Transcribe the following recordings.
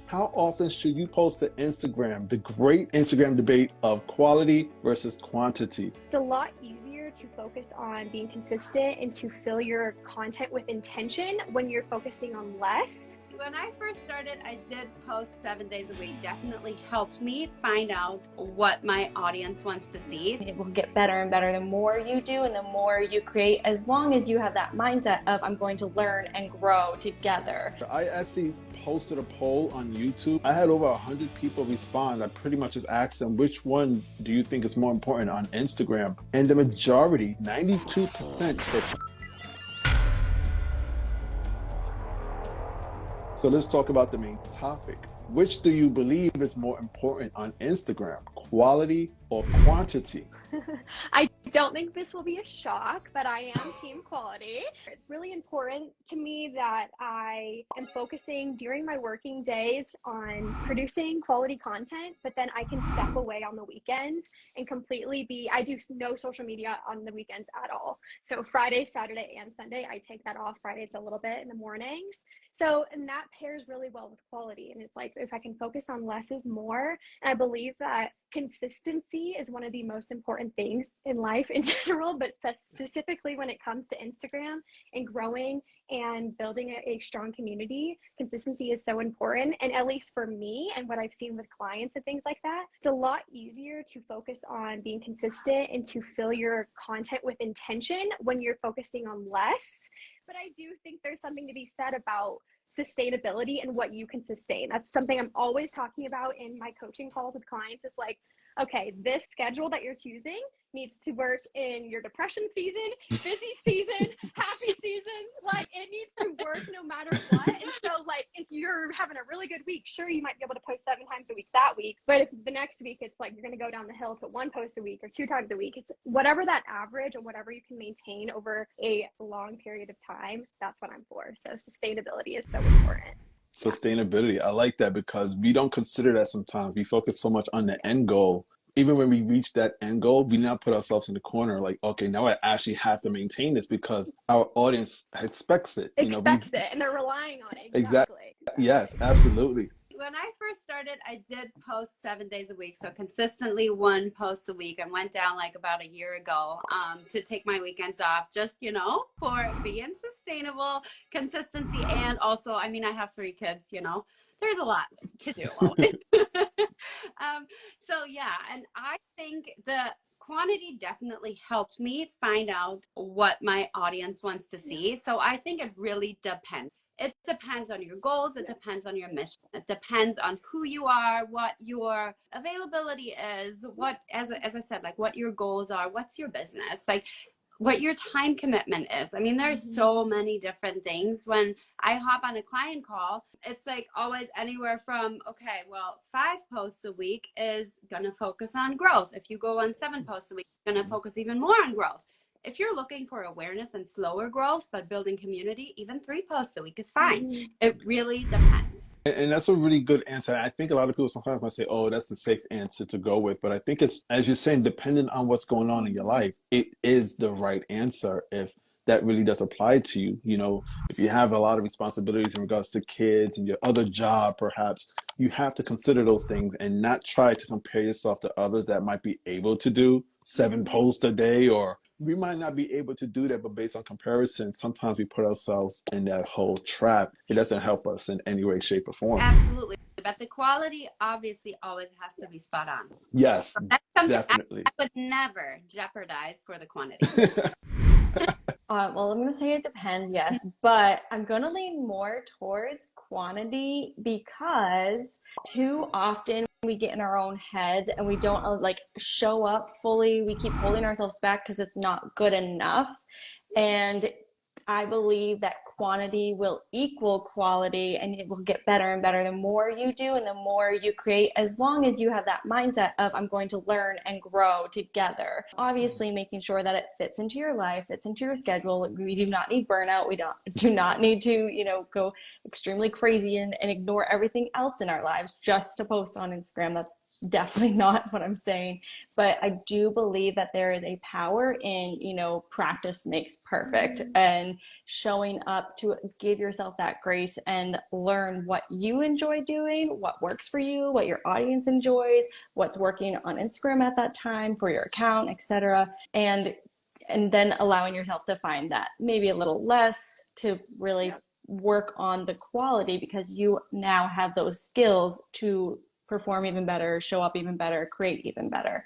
How often should you post to Instagram? The great Instagram debate of quality versus quantity. It's a lot easier to focus on being consistent and to fill your content with intention when you're focusing on less. When I first started, I did post 7 days a week. Definitely helped me find out what my audience wants to see. It will get better and better the more you do and the more you create, as long as you have that mindset of I'm going to learn and grow together. I actually posted a poll on YouTube. I had over 100 people respond. I pretty much just asked them, which one do you think is more important on Instagram? And the majority, 92% said. So let's talk about the main topic. Which do you believe is more important on Instagram, quality or quantity? I don't think this will be a shock, but I am team quality. It's really important to me that I am focusing during my working days on producing quality content, but then I can step away on the weekends and I do no social media on the weekends at all. So Friday, Saturday, and Sunday, I take that off. Fridays a little bit in the mornings. And that pairs really well with quality. And it's like, if I can focus on less is more. And I believe that consistency is one of the most important things in life in general, but specifically when it comes to Instagram and growing and building a strong community, consistency is so important. And at least for me and what I've seen with clients and things like that, it's a lot easier to focus on being consistent and to fill your content with intention when you're focusing on less. But I do think there's something to be said about sustainability and what you can sustain. That's something I'm always talking about in my coaching calls with clients. It's like, okay, this schedule that you're choosing needs to work in your depression season, busy season, happy season. Like, it needs to work no matter what. And so, like, if you're having a really good week, sure, you might be able to post 7 times a week that week. But if the next week it's like you're going to go down the hill to 1 post a week or 2 times a week, it's whatever that average or whatever you can maintain over a long period of time, that's what I'm for. So sustainability is so important. Sustainability. I like that because we don't consider that sometimes. We focus so much on the end goal. Even when we reach that end goal, we now put ourselves in the corner like, okay, now I actually have to maintain this because our audience expects it. Expects it, and they're relying on it. Exactly. Yes, absolutely. When I first started, I did post 7 days a week. So consistently 1 post a week. I went down like about a year ago to take my weekends off, just, for being sustainable, consistency. And also, I mean, I have 3 kids, there's a lot to do always. So yeah, and I think the quantity definitely helped me find out what my audience wants to see. So I think it really depends. It depends on your goals. It depends on your mission. It depends on who you are, what your availability is, as I said, like what your goals are, what's your business, like what your time commitment is. I mean, there's so many different things. When I hop on a client call, it's like always anywhere from, okay, well, 5 posts a week is going to focus on growth. If you go on 7 posts a week, you're going to focus even more on growth. If you're looking for awareness and slower growth, but building community, even 3 posts a week is fine. It really depends. And that's a really good answer. I think a lot of people sometimes might say, oh, that's a safe answer to go with. But I think it's, as you're saying, depending on what's going on in your life, it is the right answer if that really does apply to you. If you have a lot of responsibilities in regards to kids and your other job, perhaps, you have to consider those things and not try to compare yourself to others that might be able to do 7 posts a day, or we might not be able to do that, but based on comparison, sometimes we put ourselves in that whole trap. It doesn't help us in any way, shape, or form. Absolutely. But the quality obviously always has to be spot on. Yes, so that's something definitely. I would never jeopardize for the quantity. Well, I'm going to say it depends, yes, but I'm going to lean more towards quantity because too often we get in our own heads and we don't show up fully. We keep holding ourselves back because it's not good enough. And I believe that quantity will equal quality, and it will get better and better the more you do and the more you create, as long as you have that mindset of I'm going to learn and grow together. Obviously making sure that it fits into your life, fits into your schedule. We do not need burnout. We do not need to, go extremely crazy and ignore everything else in our lives just to post on Instagram. definitely not what I'm saying. But I do believe that there is a power in, practice makes perfect, and showing up to give yourself that grace and learn what you enjoy doing, what works for you, what your audience enjoys, what's working on Instagram at that time for your account, etc. And then allowing yourself to find that maybe a little less to really work on the quality, because you now have those skills to perform even better, show up even better, create even better.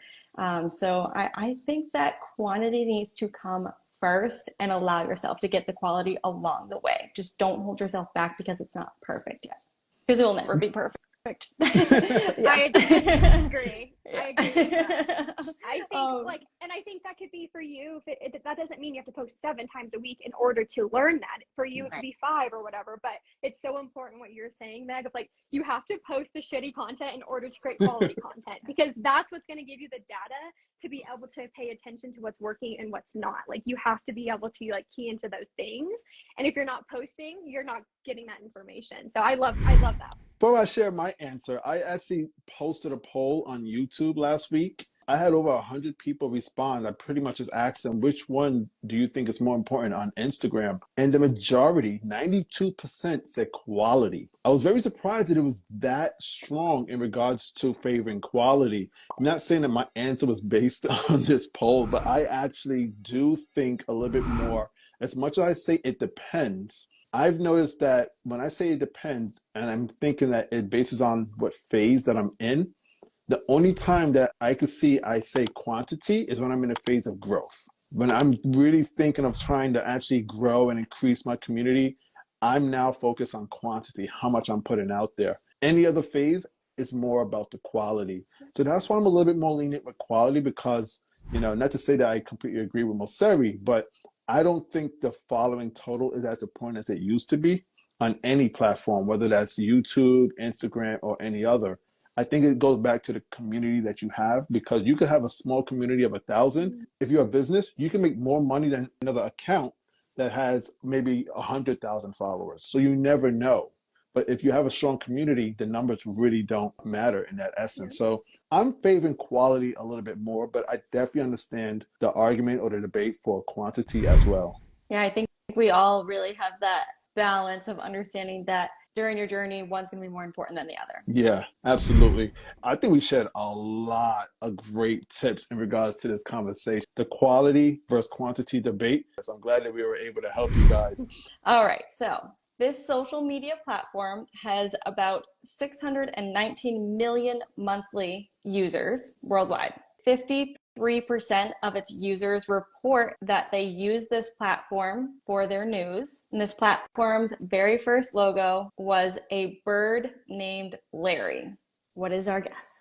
So I think that quantity needs to come first and allow yourself to get the quality along the way. Just don't hold yourself back because it's not perfect yet, because it will never be perfect. I agree. Yeah. I agree with that. I think and I think that could be for you. If that doesn't mean you have to post 7 times a week in order to learn that. For you, it could be 5 or whatever. But it's so important what you're saying, Meg, of like, you have to post the shitty content in order to create quality content, because that's what's going to give you the data to be able to pay attention to what's working and what's not. Like, you have to be able to like key into those things. And if you're not posting, you're not getting that information. So I love that. Before I share my answer, I actually posted a poll on YouTube last week. I had over 100 people respond. I pretty much just asked them, which one do you think is more important on Instagram? And the majority, 92%, said quality. I was very surprised that it was that strong in regards to favoring quality. I'm not saying that my answer was based on this poll, but I actually do think a little bit more. As much as I say it depends, I've noticed that when I say it depends, and I'm thinking that it bases on what phase that I'm in, the only time that I could see I say quantity is when I'm in a phase of growth. When I'm really thinking of trying to actually grow and increase my community, I'm now focused on quantity, how much I'm putting out there. Any other phase is more about the quality. So that's why I'm a little bit more lenient with quality, because, not to say that I completely agree with Moseri, but I don't think the following total is as important as it used to be on any platform, whether that's YouTube, Instagram, or any other. I think it goes back to the community that you have, because you could have a small community of 1,000. If you're a business, you can make more money than another account that has maybe 100,000 followers. So you never know. But if you have a strong community, the numbers really don't matter in that essence. So I'm favoring quality a little bit more, but I definitely understand the argument or the debate for quantity as well. Yeah, I think we all really have that balance of understanding that during your journey, one's going to be more important than the other. Yeah, absolutely. I think we shared a lot of great tips in regards to this conversation, the quality versus quantity debate. So I'm glad that we were able to help you guys. All right, so this social media platform has about 619 million monthly users worldwide. 53% of its users report that they use this platform for their news. And this platform's very first logo was a bird named Larry. What is our guess?